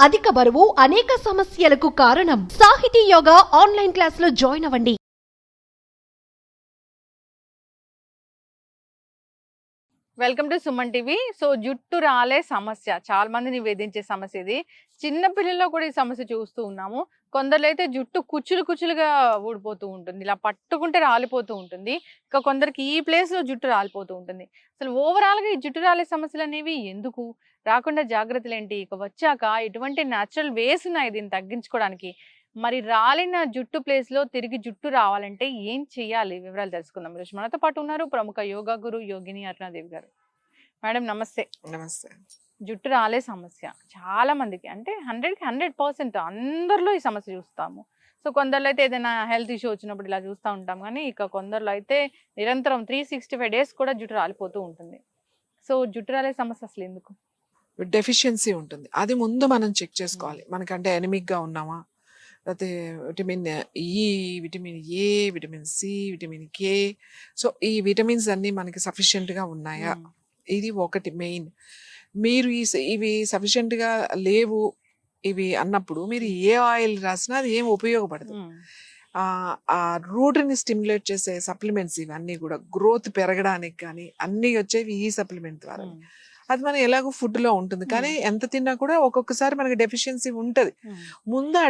అధిక బరువు అనేక సమస్యలకు కారణం. సాహితీ యోగా ఆన్లైన్ క్లాస్ లో జాయిన్ అవ్వండి. Welcome to Suman TV. So జుట్టు రాలే సమస్య చాలా మందిని వేధించే సమస్య ఇది. చిన్న పిల్లల్లో కూడా ఈ సమస్య చూస్తూ ఉన్నాము. కొందరు అయితే జుట్టు కుచ్చులుగా ఊడిపోతూ ఉంటుంది, ఇలా పట్టుకుంటే రాలిపోతూ ఉంటుంది. ఇంకా కొందరికి ఈ ప్లేస్ లో జుట్టు రాలిపోతూ ఉంటుంది. అసలు ఓవరాల్ గా ఈ జుట్టు రాలే సమస్యలు అనేవి ఎందుకు రాకుండా జాగ్రత్తలు ఏంటి, ఇక వచ్చాక ఎటువంటి న్యాచురల్ వేస్ ఉన్నాయి దీన్ని తగ్గించుకోవడానికి? మరి రాలిన జుట్టు ప్లేస్ లో తిరిగి జుట్టు రావాలంటే ఏం చెయ్యాలి? వివరాలు తెలుసుకుందాం. ఈరోజు మనతో పాటు ఉన్నారు ప్రముఖ యోగా గురు యోగిని అరుణాదేవి గారు. మేడం నమస్తే. నమస్తే. జుట్టు రాలే సమస్య చాలా మందికి, అంటే 100% అందరిలో ఈ సమస్య చూస్తాము. సో కొందరిలో అయితే ఏదైనా హెల్త్ ఇష్యూ వచ్చినప్పుడు ఇలా చూస్తూ ఉంటాం, కానీ ఇక కొందరిలో అయితే నిరంతరం 365 డేస్ కూడా జుట్టు రాలిపోతూ ఉంటుంది. సో జుట్టు రాలే సమస్య అసలు ఎందుకు? డెఫిషియన్సీ ఉంటుంది, అది ముందు మనం చెక్ చేసుకోవాలి. మనకంటే ఎనిమిక్ గా ఉన్నామా, లేకపోతే vitamin E, vitamin A, vitamin C, vitamin K. So ఈ విటమిన్స్ అన్ని మనకి సఫిషియెంట్ గా ఉన్నాయా, ఇది ఒకటి మెయిన్. మీరు ఇవి సఫిషియెంట్ గా లేవు ఇవి అన్నప్పుడు మీరు ఏ ఆయిల్ రాసినా అది ఏం ఉపయోగపడదు. ఆ రూట్ ని స్టిమ్యులేట్ చేసే సప్లిమెంట్స్ ఇవన్నీ కూడా గ్రోత్ పెరగడానికి కానీ అన్ని వచ్చేవి ఈ సప్లిమెంట్ ద్వారా. అది మనం ఎలాగో ఫుడ్ లో ఉంటుంది, కానీ ఎంత తిన్నా కూడా ఒక్కొక్కసారి మనకి డెఫిషియన్సీ ఉంటది. ముందు ఆ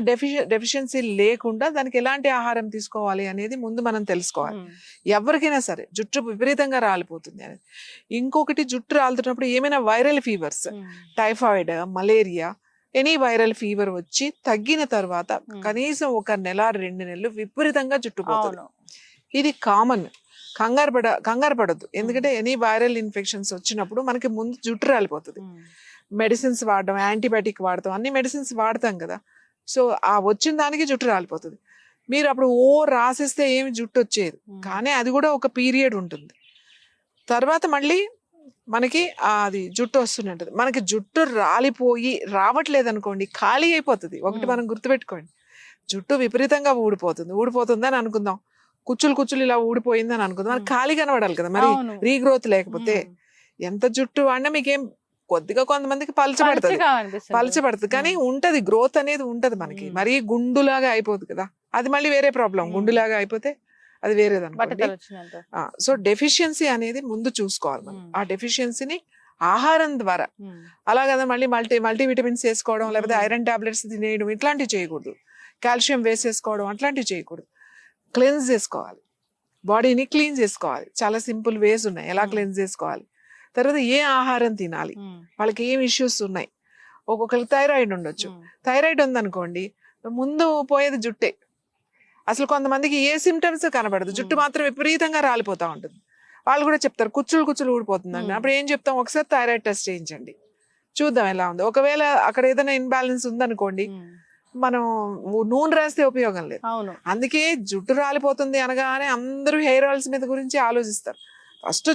డెఫిషియన్సీ లేకుండా దానికి ఎలాంటి ఆహారం తీసుకోవాలి అనేది ముందు మనం తెలుసుకోవాలి. ఎవరికైనా సరే జుట్టు విపరీతంగా రాలిపోతుంది అనేది. ఇంకొకటి, జుట్టు రాలుతున్నప్పుడు ఏమైనా viral fevers, typhoid, malaria, any viral fever వచ్చి తగ్గిన తర్వాత కనీసం 1 నెల 2 నెలలు విపరీతంగా జుట్టు పోతుంది. ఇది కామన్. కంగారు పడద్దు, ఎందుకంటే ఎనీ వైరల్ ఇన్ఫెక్షన్స్ వచ్చినప్పుడు మనకి ముందు జుట్టు రాలిపోతుంది. మెడిసిన్స్ వాడడం, యాంటీబయాటిక్ వాడతాం, అన్ని మెడిసిన్స్ వాడతాం కదా. సో ఆ వచ్చిన దానికి జుట్టు రాలిపోతుంది. మీరు అప్పుడు రాసేస్తే ఏమి జుట్టు వచ్చేది, కానీ అది కూడా ఒక పీరియడ్ ఉంటుంది. తర్వాత మళ్ళీ మనకి అది జుట్టు వస్తూనే ఉంటుంది. మనకి జుట్టు రావట్లేదు అనుకోండి, ఖాళీ అయిపోతుంది. ఒకటి మనం గుర్తుపెట్టుకోండి, జుట్టు విపరీతంగా ఊడిపోతుందని అనుకుందాం, కుచ్చులు ఇలా ఊడిపోయిందని అనుకుందాం, మనకి ఖాళీ కనబడాలి కదా. మరి రీగ్రోత్ లేకపోతే ఎంత జుట్టు వాడినా మీకేం, కొద్దిగా కొంతమందికి పలచబడుతుంది కానీ ఉంటది, గ్రోత్ అనేది ఉంటది మనకి. మరీ గుండులాగా అయిపోదు కదా, అది మళ్ళీ వేరే ప్రాబ్లం. గుండులాగా అయిపోతే అది వేరేదనుకోండి. సో డెఫిషియన్సీ అనేది ముందు చూసుకోవాలి మనం. ఆ డెఫిషియన్సీని ఆహారం ద్వారా, అలా కదా మళ్ళీ మల్టీవిటమిన్స్ వేసుకోవడం, లేకపోతే ఐరన్ టాబ్లెట్స్ తినేయడం, ఇట్లాంటివి చేయకూడదు. కాల్షియం వేసేసుకోవడం అట్లాంటివి చేయకూడదు. క్లెన్స్ చేసుకోవాలి, బాడీని క్లీన్ చేసుకోవాలి. చాలా సింపుల్ వేస్ ఉన్నాయి ఎలా క్లెన్స్ చేసుకోవాలి. తర్వాత ఏ ఆహారం తినాలి, వాళ్ళకి ఏం ఇష్యూస్ ఉన్నాయి. ఒక్కొక్కరికి థైరాయిడ్ ఉండొచ్చు. థైరాయిడ్ ఉందనుకోండి, ముందు పోయేది జుట్టే. అసలు కొంతమందికి ఏ సిమ్టమ్స్ కనబడదు, జుట్టు మాత్రం విపరీతంగా రాలిపోతా ఉంటుంది. వాళ్ళు కూడా చెప్తారు కుచ్చులు ఊడిపోతుందండి. అప్పుడు ఏం చెప్తాం, ఒకసారి థైరాయిడ్ టెస్ట్ చేయించండి, చూద్దాం ఎలా ఉంది. ఒకవేళ అక్కడ ఏదైనా ఇన్బ్యాలెన్స్ ఉందనుకోండి, మనం నూనె రాస్తే ఉపయోగం లేదు. అందుకే జుట్టు రాలిపోతుంది అనగానే అందరూ హెయిర్ ఆయిల్స్ మీద గురించి ఆలోచిస్తారు. ఫస్ట్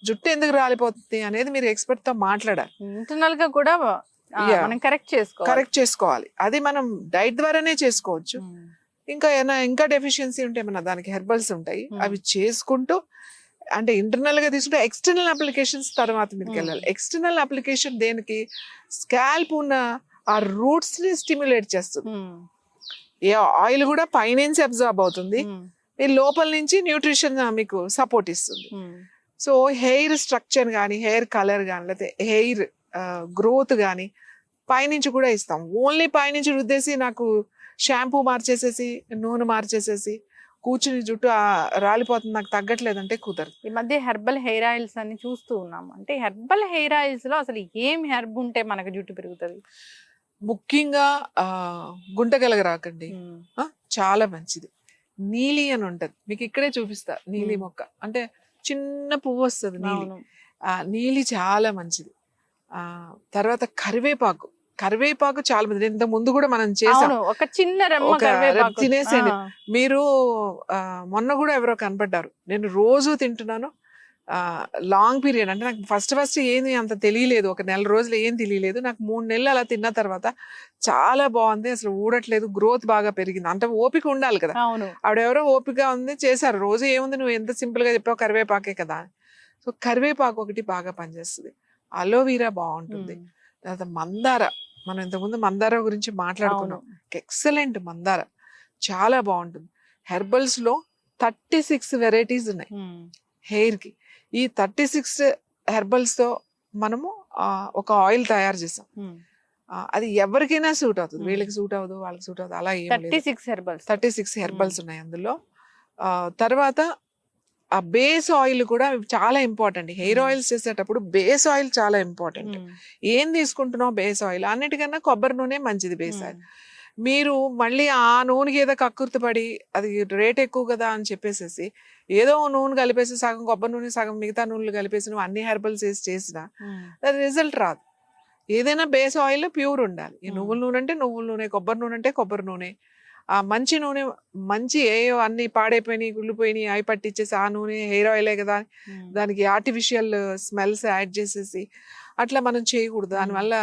జుట్టు ఎందుకు రాలిపోతుంది అనేది మీరు ఎక్స్పర్ట్ తో మాట్లాడాలి. ఇంటర్నల్ గా కూడా కరెక్ట్ చేసుకోవాలి. అది మనం డైట్ ద్వారానే చేసుకోవచ్చు. ఇంకా డెఫిషియన్సీ ఉంటే మన దానికి హెర్బల్స్ ఉంటాయి, అవి చేసుకుంటూ, అంటే ఇంటర్నల్ గా తీసుకుంటే ఎక్స్టర్నల్ అప్లికేషన్స్ తర్వాత మీదకి వెళ్ళాలి. ఎక్స్టర్నల్ అప్లికేషన్ దేనికి, స్కాల్ప్ ఉన్న ఆ రూట్స్ ని స్టిమ్యులేట్ చేస్తుంది. ఏ ఆయిల్ కూడా పైనుంచి అబ్జార్బ్ అవుతుంది, ఈ లోపల నుంచి న్యూట్రిషన్ మీకు సపోర్ట్ ఇస్తుంది. సో హెయిర్ స్ట్రక్చర్ కానీ, హెయిర్ కలర్ కానీ, లేకపోతే హెయిర్ గ్రోత్ కానీ పైనుంచి కూడా ఇస్తాం. ఓన్లీ పైనుంచి రుద్దేసి నాకు షాంపూ మార్చేసేసి, నూనె మార్చేసేసి కూర్చుని జుట్టు రాలిపోతుంది నాకు తగ్గట్లేదంటే కుదరదు. ఈ మధ్య హెర్బల్ హెయిర్ ఆయిల్స్ అని చూస్తూ ఉన్నాం. అంటే హెర్బల్ హెయిర్ ఆయిల్స్ లో అసలు ఏం హెర్బ్ ఉంటే మనకు జుట్టు పెరుగుతుంది? ముఖ్యంగా గుంటగలగరాకండి, చాలా మంచిది. నీలి అని ఉంటది, మీకు ఇక్కడే చూపిస్తా. నీలి మొక్క అంటే చిన్న పువ్వు వస్తుంది, నీలి చాలా మంచిది. తర్వాత కరివేపాకు చాలా మంది, ఇంత ముందు కూడా మనం చేసాం, ఒక చిన్న తినేసేయండి. మీరు మొన్న కూడా ఎవరో కనపడ్డారు, నేను రోజు తింటున్నాను. లాంగ్ పీరియడ్, అంటే నాకు ఫస్ట్ ఏంది అంత తెలియలేదు, ఒక నెల రోజులు ఏం తెలియలేదు. నాకు 3 నెలలు అలా తిన్న తర్వాత చాలా బాగుంది, అసలు ఊడట్లేదు, గ్రోత్ బాగా పెరిగింది. అంటే ఓపిక ఉండాలి కదా. ఆవిడెవరో ఓపిక ఉంది చేశారు. రోజు ఏముంది, నువ్వు ఎంత సింపుల్ గా చెప్పావు, కరివేపాకే కదా. సో కరివేపాకు ఒకటి బాగా పనిచేస్తుంది. అలోవీరా బాగుంటుంది. తర్వాత మనం ఇంతకుముందు మందార గురించి మాట్లాడుకున్నాం. ఎక్సలెంట్ మందార, చాలా బాగుంటుంది. హెర్బల్స్ లో 36 వెరైటీస్ ఉన్నాయి హెయిర్ కి. ఈ 36 హెర్బల్స్ తో మనము ఒక ఆయిల్ తయారు చేసాం. అది ఎవరికైనా సూట్ అవుతుంది. వీళ్ళకి సూట్ అవ్వదు, వాళ్ళకి సూట్ అవ్వదు, అలా ఏం లేదు. 36 హెర్బల్స్ ఉన్నాయి అందులో. తర్వాత ఆ బేస్ ఆయిల్ కూడా చాలా ఇంపార్టెంట్. హెయిర్ ఆయిల్స్ చేసేటప్పుడు బేస్ ఆయిల్ చాలా ఇంపార్టెంట్. ఏం తీసుకుంటున్నావు బేస్ ఆయిల్, అన్నిటికన్నా కొబ్బరి నూనె మంచిది బేస్ ఆయిల్. మీరు మళ్ళీ ఆ నూనెకి ఏదో కక్కుర్తి పడి అది రేట్ ఎక్కువ కదా అని చెప్పేసేసి ఏదో నూనె కలిపేసి సగం కొబ్బరి నూనె సగం మిగతా నూనెలు కలిపేసి నువ్వు అన్ని హెర్బల్స్ వేసి చేసినా అది రిజల్ట్ రాదు. ఏదైనా బేస్ ఆయిల్ ప్యూర్ ఉండాలి. ఈ నువ్వుల నూనె అంటే నువ్వుల నూనె, కొబ్బరి నూనె అంటే కొబ్బరి నూనె. ఆ మంచి నూనె, మంచి ఏయో అన్ని పాడైపోయినాయి, గుళ్ళిపోయినాయి, అవి పట్టించేసి ఆ నూనె హెయిర్ ఆయిలే కదా దానికి ఆర్టిఫిషియల్ స్మెల్స్ యాడ్ చేసేసి అట్లా మనం చేయకూడదు. దానివల్ల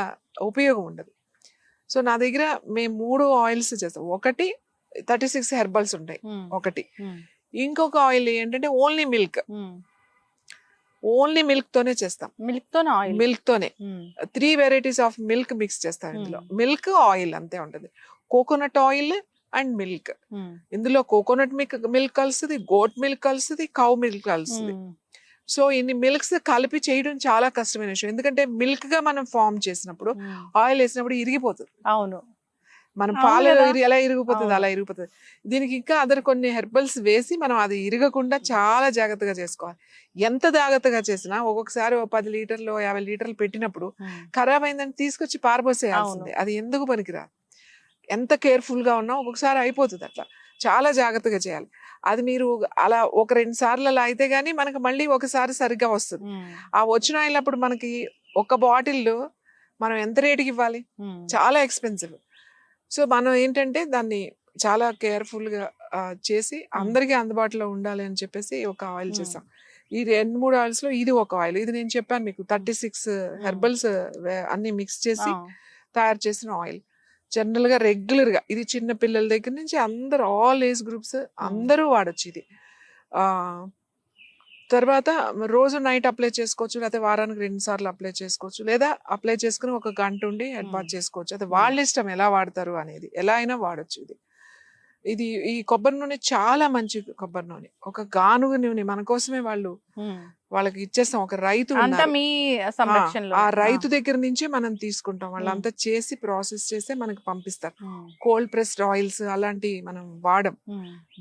ఉపయోగం ఉండదు. సో నా దగ్గర మేము 3 ఆయిల్స్ చేస్తాం. ఒకటి 36 హెర్బల్స్ ఉంటాయి ఒకటి. ఇంకొక ఆయిల్ ఏంటంటే ఓన్లీ మిల్క్, ఓన్లీ మిల్క్ తోనే చేస్తాం. మిల్క్ తోనే 3 వెరైటీస్ ఆఫ్ మిల్క్ మిక్స్ చేస్తాం ఇందులో. మిల్క్ ఆయిల్ అంతే ఉంటుంది. Coconut oil and milk. ఇందులో కోకోనట్ మిల్క్ కలుస్తుంది, గోట్ మిల్క్ కలుస్తుంది, కౌ మిల్క్ కలుస్తుంది. సో ఇన్ని మిల్క్స్ కలిపి చేయడం చాలా కష్టమైన విషయం. ఎందుకంటే మిల్క్ గా మనం ఫామ్ చేసినప్పుడు ఆయిల్ వేసినప్పుడు ఇరిగిపోతుంది. అవును, మనం పాలు ఎలా ఇరిగిపోతుంది అలా ఇరిగిపోతుంది. దీనికి ఇంకా కొన్ని హెర్బల్స్ వేసి మనం అది ఇరగకుండా చాలా జాగ్రత్తగా చేసుకోవాలి. ఎంత జాగ్రత్తగా చేసినా ఒక్కొక్కసారి 10 లీటర్లు 50 లీటర్లు పెట్టినప్పుడు ఖరాబ్ అయిందని తీసుకొచ్చి పారబోసేయాల్సిందే. అది ఎందుకు పనికిరాదు. ఎంత కేర్ఫుల్ గా ఉన్నా ఒక్కొక్కసారి అయిపోతుంది. అట్లా చాలా జాగ్రత్తగా చేయాలి. అది మీరు అలా 1-2 సార్లు అలా అయితే గానీ మనకి మళ్ళీ ఒకసారి సరిగ్గా వస్తుంది. ఆ వచ్చిన ఆయిల్ అప్పుడు మనకి ఒక బాటిల్ మనం ఎంత రేటుకి ఇవ్వాలి, చాలా ఎక్స్పెన్సివ్. సో మనం ఏంటంటే దాన్ని చాలా కేర్ఫుల్ గా చేసి అందరికీ అందుబాటులో ఉండాలి అని చెప్పేసి ఒక ఆయిల్ చేసాం. ఈ 2-3 ఆయిల్స్ లో ఇది ఒక ఆయిల్. ఇది నేను చెప్పాను మీకు 36 హెర్బల్స్ అన్ని మిక్స్ చేసి తయారు చేసిన ఆయిల్. జనరల్ గా రెగ్యులర్ గా ఇది చిన్న పిల్లల దగ్గర నుంచి అందరు ఆల్ ఏజ్ గ్రూప్స్ అందరూ వాడచ్చు ఇది. తర్వాత రోజు నైట్ అప్లై చేసుకోవచ్చు, లేకపోతే వారానికి 2 సార్లు అప్లై చేసుకోవచ్చు, లేదా అప్లై చేసుకుని 1 గంట ఉండి హెడ్ బాత్ చేసుకోవచ్చు. అది వాళ్ళ ఇష్టం ఎలా వాడతారు అనేది. ఎలా అయినా వాడచ్చు ఇది. ఈ కొబ్బరి నూనె చాలా మంచి కొబ్బరి నూనె. ఒక గానుగ నూనె మన కోసమే వాళ్ళకి ఇచ్చేస్తాం. ఒక రైతు ఆ రైతు దగ్గర నుంచే మనం తీసుకుంటాం. వాళ్ళంతా చేసి ప్రాసెస్ చేస్తే మనకి పంపిస్తారు. కోల్డ్ ప్రెస్డ్ ఆయిల్స్ అలాంటివి మనం వాడం.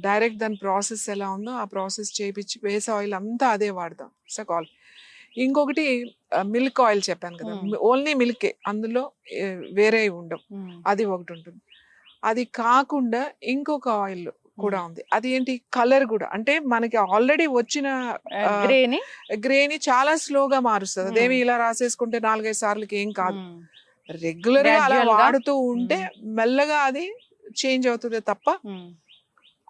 డైరెక్ట్ దాని ప్రాసెస్ ఎలా ఉందో ఆ ప్రాసెస్ చేయించి బేస్ ఆయిల్ అంతా అదే వాడతాం. సకాల్. ఇంకొకటి మిల్క్ ఆయిల్ చెప్పాను కదా, ఓన్లీ మిల్కే, అందులో వేరే ఉండవు. అది ఒకటి ఉంటుంది. అది కాకుండా ఇంకొక ఆయిల్ కూడా ఉంది. అది ఏంటి, కలర్ కూడా. అంటే మనకి ఆల్రెడీ వచ్చిన గ్రేని చాలా స్లోగా మారుస్తుంది. అదేమి ఇలా రాసేసుకుంటే 4-5 సార్లకి ఏం కాదు. రెగ్యులర్ గా అలా వాడుతూ ఉంటే మెల్లగా అది చేంజ్ అవుతుంది తప్ప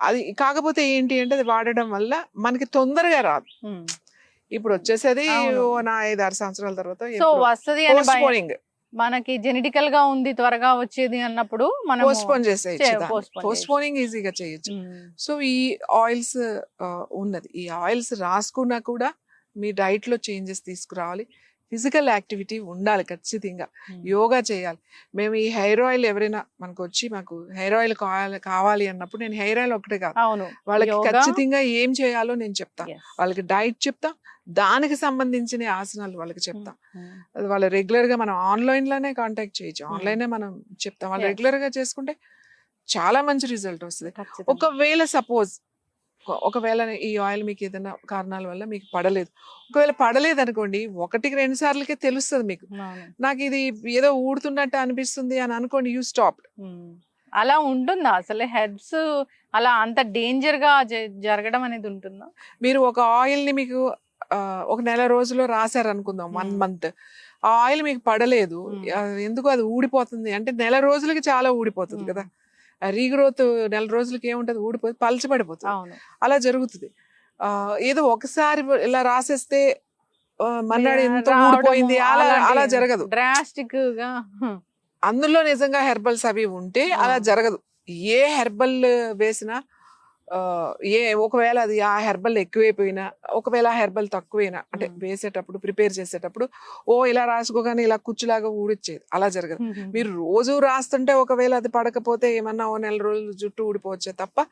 అది. కాకపోతే ఏంటి అంటే అది వాడడం వల్ల మనకి తొందరగా రాదు. ఇప్పుడు వచ్చేసేది నా 5-6 సంవత్సరాల తర్వాత మనకి జెనెటికల్ గా ఉంది త్వరగా వచ్చేది అన్నప్పుడు మనం పోస్ట్పోన్ చేసేయచ్చు. పోస్ట్పోనింగ్ ఈజీగా చేయొచ్చు. సో ఈ ఆయిల్స్ ఉన్నది. ఈ ఆయిల్స్ రాసుకున్నా కూడా మీ డైట్ లో చేంజెస్ తీసుకురావాలి. ఫిజికల్ యాక్టివిటీ ఉండాలి ఖచ్చితంగా. యోగా చేయాలి. మేము ఈ హెయిర్ ఆయిల్ ఎవరైనా మనకు వచ్చి మాకు హెయిర్ ఆయిల్ కావాలి అన్నప్పుడు నేను హెయిర్ ఆయిల్ ఒకటే కాదు, వాళ్ళకి ఖచ్చితంగా ఏం చేయాలో నేను చెప్తాను. వాళ్ళకి డైట్ చెప్తా, దానికి సంబంధించిన ఆసనాలు వాళ్ళకి చెప్తాం. వాళ్ళు రెగ్యులర్ గా మనం ఆన్లైన్ లోనే కాంటాక్ట్ చేయొచ్చు. ఆన్లైన్ మనం చెప్తాం. వాళ్ళు రెగ్యులర్ గా చేసుకుంటే చాలా మంచి రిజల్ట్ వస్తుంది. ఒకవేళ ఈ ఆయిల్ మీకు ఏదైనా కారణాల వల్ల మీకు పడలేదు, ఒకవేళ పడలేదు అనుకోండి, 1-2 సార్లకే తెలుస్తుంది మీకు. నాకు ఇది ఏదో ఊడుతున్నట్టు అనిపిస్తుంది అని అనుకోండి, యూ స్టాప్. అలా ఉంటుందా అసలు? హెర్బ్స్ అలా అంత డేంజర్ గా జరగడం అనేది ఉంటుందా? మీరు ఒక ఆయిల్ ని మీకు 1 నెల రోజుల్లో రాశారు అనుకుందాం, 1 మంత్. ఆ ఆయిల్ మీకు పడలేదు, ఎందుకు అది ఊడిపోతుంది అంటే నెల రోజులకి చాలా ఊడిపోతుంది కదా. రీగ్రోత్ నెల రోజులకి ఏముంటది, ఊడిపోతుంది, పలచబడిపోతుంది. అలా జరుగుతుంది. ఏదో ఒకసారి ఇలా రాసేస్తే మన్నాడు ఎంత ఊడిపోయింది అలా జరగదు. డ్రాస్టిక్ గా అందులో నిజంగా హెర్బల్స్ అవి ఉంటే అలా జరగదు. ఏ హెర్బల్ వేసినా ఒకవేళ అది ఆ హెర్బల్ ఎక్కువైపోయినా, ఒకవేళ ఆ హెర్బల్ తక్కువైనా, అంటే వేసేటప్పుడు ప్రిపేర్ చేసేటప్పుడు ఇలా రాసుకోగానే ఇలా కుచ్చులాగా ఊడిచ్చేది, అలా జరగదు. మీరు రోజు రాస్తుంటే ఒకవేళ అది పడకపోతే ఏమన్నా ఓ నెల రోజులు జుట్టు ఊడిపోవచ్చే తప్ప,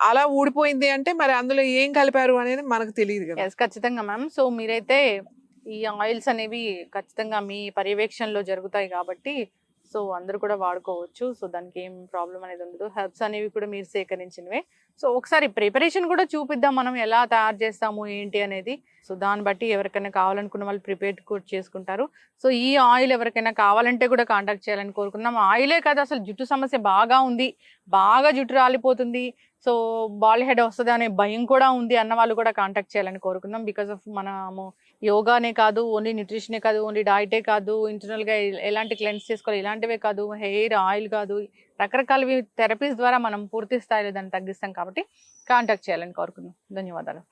అలా ఊడిపోయింది అంటే మరి అందులో ఏం కలిపారు అనేది మనకు తెలియదు కదా. ఎస్, ఖచ్చితంగా మ్యామ్. సో మీరైతే ఈ ఆయిల్స్ అనేవి ఖచ్చితంగా మీ పర్యవేక్షణలో జరుగుతాయి కాబట్టి సో అందరూ కూడా వాడుకోవచ్చు. సో దానికి ఏం ప్రాబ్లం అనేది ఉండదు. హెర్బ్స్ అనేవి కూడా మీరు సేకరించినవే. సో ఒకసారి ప్రిపరేషన్ కూడా చూపిద్దాం, మనం ఎలా తయారు చేస్తాము ఏంటి అనేది. సో దాన్ని బట్టి ఎవరికైనా కావాలనుకున్న వాళ్ళు ప్రిపేర్ కూడా చేసుకుంటారు. సో ఈ ఆయిల్ ఎవరికైనా కావాలంటే కూడా కాంటాక్ట్ చేయాలని కోరుకుందాం. ఆయిలే కాదు, అసలు జుట్టు సమస్య బాగా ఉంది, బాగా జుట్టు రాలిపోతుంది, సో బాల్ హెడ్ వస్తుంది అనే భయం కూడా ఉంది అన్న వాళ్ళు కూడా కాంటాక్ట్ చేయాలని కోరుకుందాం. బికాస్ ఆఫ్ మనము యోగానే కాదు, ఓన్లీ న్యూట్రిషనే కాదు, ఓన్లీ డైటే కాదు, ఇంటర్నల్గా ఎలాంటి క్లెన్స్ చేసుకోవాలి ఇలాంటివే కాదు, హెయిర్ ఆయిల్ కాదు, రకరకాల థెరపీస్ ద్వారా మనం పూర్తి స్థాయిలో దాన్ని తగ్గిస్తాం కాబట్టి కాంటాక్ట్ చేయాలని కోరుకుందాం. ధన్యవాదాలు.